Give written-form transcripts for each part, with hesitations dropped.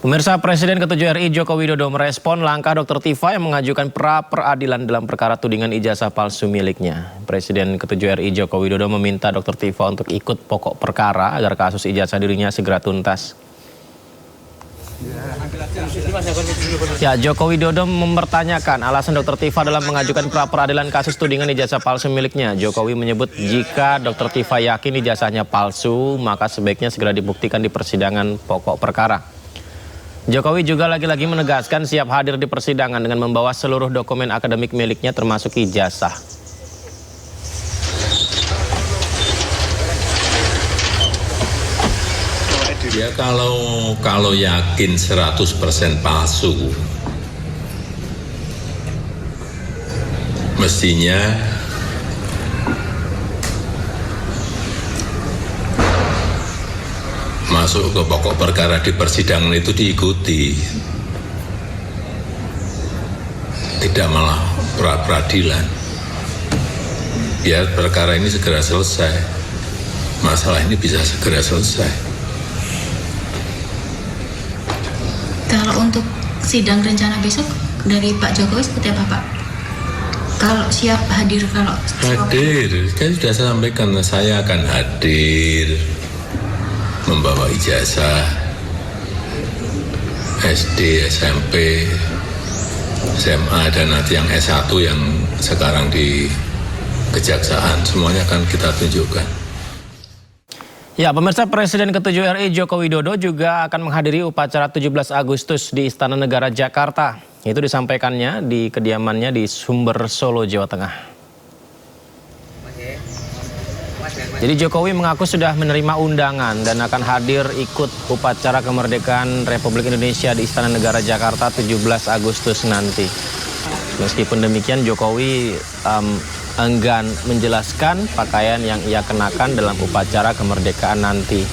Pemirsa, Presiden ke-7 RI Joko Widodo merespon langkah Dr. Tifa yang mengajukan pra-peradilan dalam perkara tudingan ijazah palsu miliknya. Presiden ke-7 RI Joko Widodo meminta Dr. Tifa untuk ikut pokok perkara agar kasus ijazah dirinya segera tuntas. Joko Widodo mempertanyakan alasan Dr. Tifa dalam mengajukan pra-peradilan kasus tudingan ijazah palsu miliknya. Jokowi menyebut jika Dr. Tifa yakin ijazahnya palsu, maka sebaiknya segera dibuktikan di persidangan pokok perkara. Jokowi juga lagi-lagi menegaskan siap hadir di persidangan dengan membawa seluruh dokumen akademik miliknya termasuk ijazah. Ya kalau yakin 100% palsu, mestinya masuk ke pokok perkara di persidangan itu diikuti, tidak malah pra-peradilan. Biar perkara ini segera selesai, masalah ini bisa segera selesai. Kalau untuk sidang rencana besok dari Pak Jokowi seperti apa, Pak? Kalau siap hadir, kalau hadir, kan sudah saya sampaikan, saya akan hadir membawa ijazah SD, SMP, SMA, dan nanti yang S1 yang sekarang di Kejaksaan, semuanya akan kita tunjukkan. Ya, pemirsa, Presiden ke-7 RI Joko Widodo juga akan menghadiri upacara 17 Agustus di Istana Negara Jakarta. Itu disampaikannya di kediamannya di Sumber, Solo, Jawa Tengah. Jadi Jokowi mengaku sudah menerima undangan dan akan hadir ikut upacara kemerdekaan Republik Indonesia di Istana Negara Jakarta 17 Agustus nanti. Meskipun demikian, Jokowi enggan menjelaskan pakaian yang ia kenakan dalam upacara kemerdekaan nanti.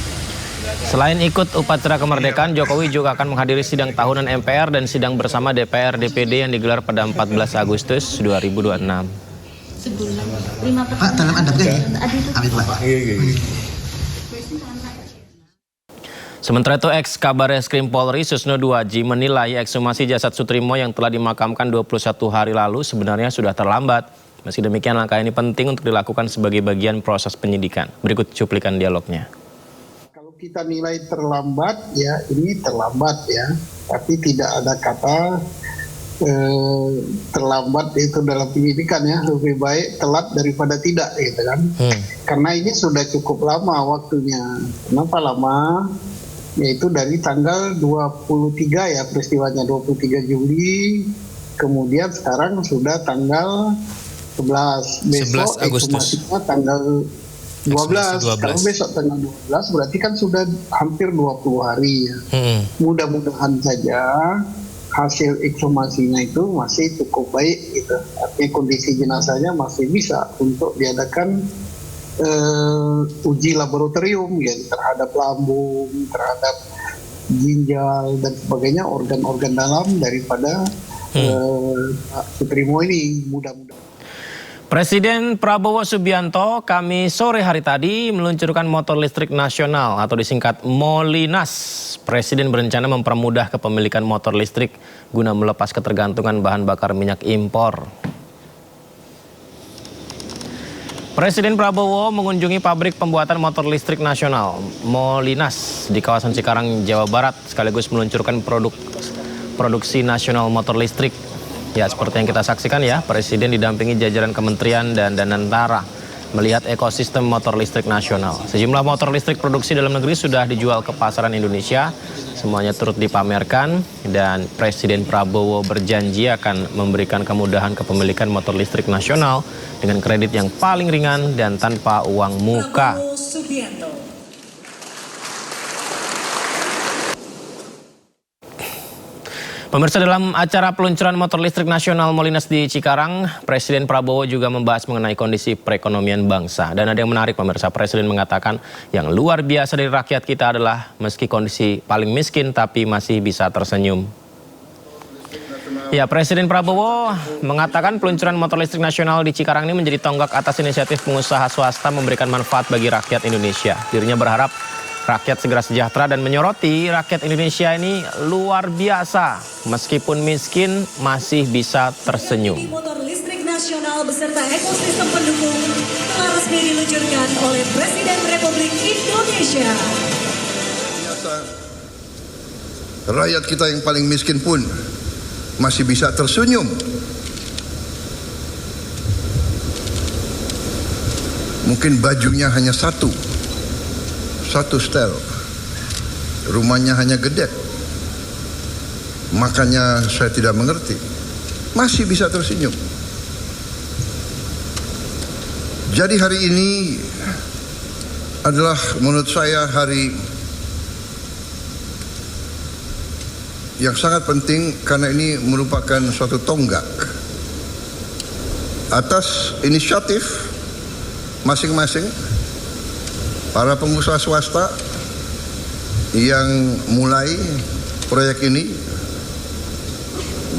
Selain ikut upacara kemerdekaan, Jokowi juga akan menghadiri sidang tahunan MPR dan sidang bersama DPR DPD yang digelar pada 14 Agustus 2026. Pak, dalam adab kan ya? Amin, Pak. Sementara itu, ex-Kabareskrim Polri Susno Duaji menilai ekshumasi jasad Sutrimo yang telah dimakamkan 21 hari lalu sebenarnya sudah terlambat. Meski demikian, langkah ini penting untuk dilakukan sebagai bagian proses penyidikan. Berikut cuplikan dialognya. Kalau kita nilai terlambat, ya ini terlambat ya. Tapi tidak ada kata terlambat itu dalam penyidikan ya. Lebih baik telat daripada tidak gitu kan. Karena ini sudah cukup lama waktunya. Kenapa lama? Yaitu dari tanggal 23 ya peristiwanya, 23 Juli. Kemudian sekarang sudah tanggal 11. Besok 11 Agustus. Tanggal 12. Kalau besok tanggal 12 berarti kan sudah hampir 20 hari ya. Mudah-mudahan saja hasil ekshumasinya itu masih cukup baik gitu. Artinya kondisi jenazahnya masih bisa untuk diadakan uji laboratorium ya, terhadap lambung, terhadap ginjal dan sebagainya, organ-organ dalam daripada Sutrimo ini. Mudah-mudahan. Presiden Prabowo Subianto Kamis sore hari tadi meluncurkan motor listrik nasional atau disingkat Molinas. Presiden berencana mempermudah kepemilikan motor listrik guna melepas ketergantungan bahan bakar minyak impor. Presiden Prabowo mengunjungi pabrik pembuatan motor listrik nasional Molinas di kawasan Cikarang, Jawa Barat, sekaligus meluncurkan produksi nasional motor listrik. Ya, seperti yang kita saksikan ya, Presiden didampingi jajaran kementerian dan Danantara melihat ekosistem motor listrik nasional. Sejumlah motor listrik produksi dalam negeri sudah dijual ke pasaran Indonesia. Semuanya turut dipamerkan dan Presiden Prabowo berjanji akan memberikan kemudahan kepemilikan motor listrik nasional dengan kredit yang paling ringan dan tanpa uang muka. Pemirsa, dalam acara peluncuran motor listrik nasional Molinas di Cikarang, Presiden Prabowo juga membahas mengenai kondisi perekonomian bangsa. Dan ada yang menarik, pemirsa. Presiden mengatakan yang luar biasa dari rakyat kita adalah meski kondisi paling miskin tapi masih bisa tersenyum. Ya, Presiden Prabowo mengatakan peluncuran motor listrik nasional di Cikarang ini menjadi tonggak atas inisiatif pengusaha swasta memberikan manfaat bagi rakyat Indonesia. Dirinya berharap rakyat segera sejahtera dan menyoroti rakyat Indonesia ini luar biasa. Meskipun miskin masih bisa tersenyum. Motor listrik nasional beserta ekosistem pendukung telah resmi diluncurkan oleh Presiden Republik Indonesia. Rakyat kita yang paling miskin pun masih bisa tersenyum. Mungkin bajunya hanya satu setel, rumahnya hanya gede, makanya saya tidak mengerti, masih bisa tersenyum. Jadi hari ini adalah menurut saya hari yang sangat penting karena ini merupakan suatu tonggak atas inisiatif masing-masing para pengusaha swasta yang mulai proyek ini.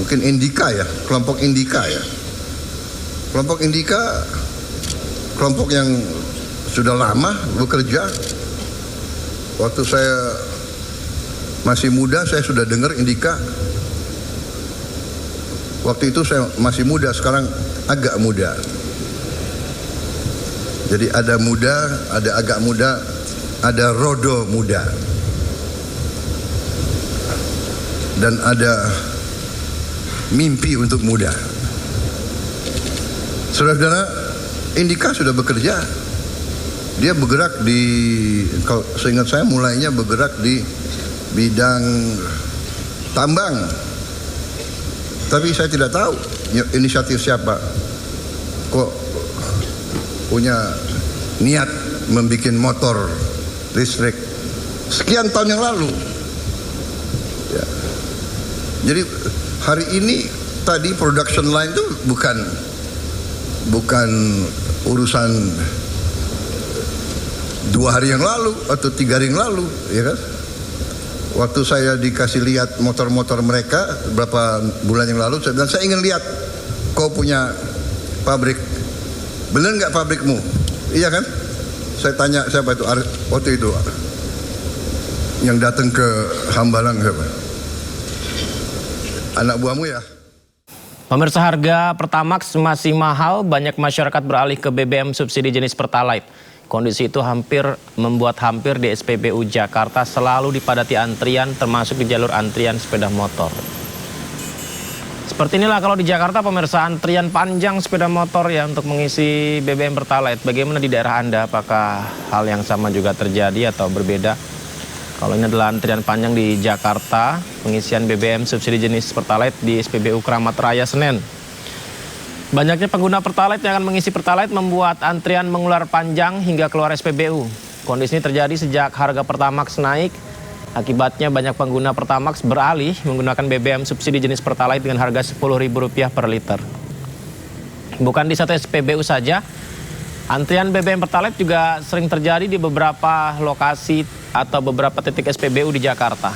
Mungkin Indika ya, kelompok Indika ya. Kelompok Indika, kelompok yang sudah lama bekerja. Waktu saya masih muda saya sudah dengar Indika. Waktu itu saya masih muda, sekarang agak muda. Jadi ada muda, ada agak muda, ada rodo muda. Dan ada mimpi untuk muda. Saudara-saudara, Indika sudah bekerja. Dia bergerak di, kalau seingat saya mulainya bergerak di bidang tambang, tapi saya tidak tahu inisiatif siapa kok punya niat membuat motor listrik sekian tahun yang lalu ya. Jadi hari ini tadi production line itu bukan urusan 2 hari yang lalu atau 3 hari yang lalu, ya kan? Waktu saya dikasih lihat motor-motor mereka beberapa bulan yang lalu, saya bilang, saya ingin lihat kau punya pabrik, benar nggak pabrikmu? Iya kan? Saya tanya siapa itu waktu itu yang datang ke Hambalang, siapa? Anak buahmu ya? Pemirsa, harga Pertamax masih mahal, banyak masyarakat beralih ke BBM subsidi jenis Pertalite. Kondisi itu membuat hampir di SPBU Jakarta selalu dipadati antrian, termasuk di jalur antrian sepeda motor. Seperti inilah kalau di Jakarta, pemirsa, antrian panjang sepeda motor ya untuk mengisi BBM Pertalite. Bagaimana di daerah Anda? Apakah hal yang sama juga terjadi atau berbeda? Kalau ini adalah antrian panjang di Jakarta, pengisian BBM subsidi jenis Pertalite di SPBU Keramat Raya Senen. Banyaknya pengguna Pertalite yang akan mengisi Pertalite membuat antrian mengular panjang hingga keluar SPBU. Kondisi ini terjadi sejak harga Pertamax naik. Akibatnya banyak pengguna Pertamax beralih menggunakan BBM subsidi jenis Pertalite dengan harga Rp10.000 per liter. Bukan di satu SPBU saja, antrian BBM Pertalite juga sering terjadi di beberapa lokasi atau beberapa titik SPBU di Jakarta.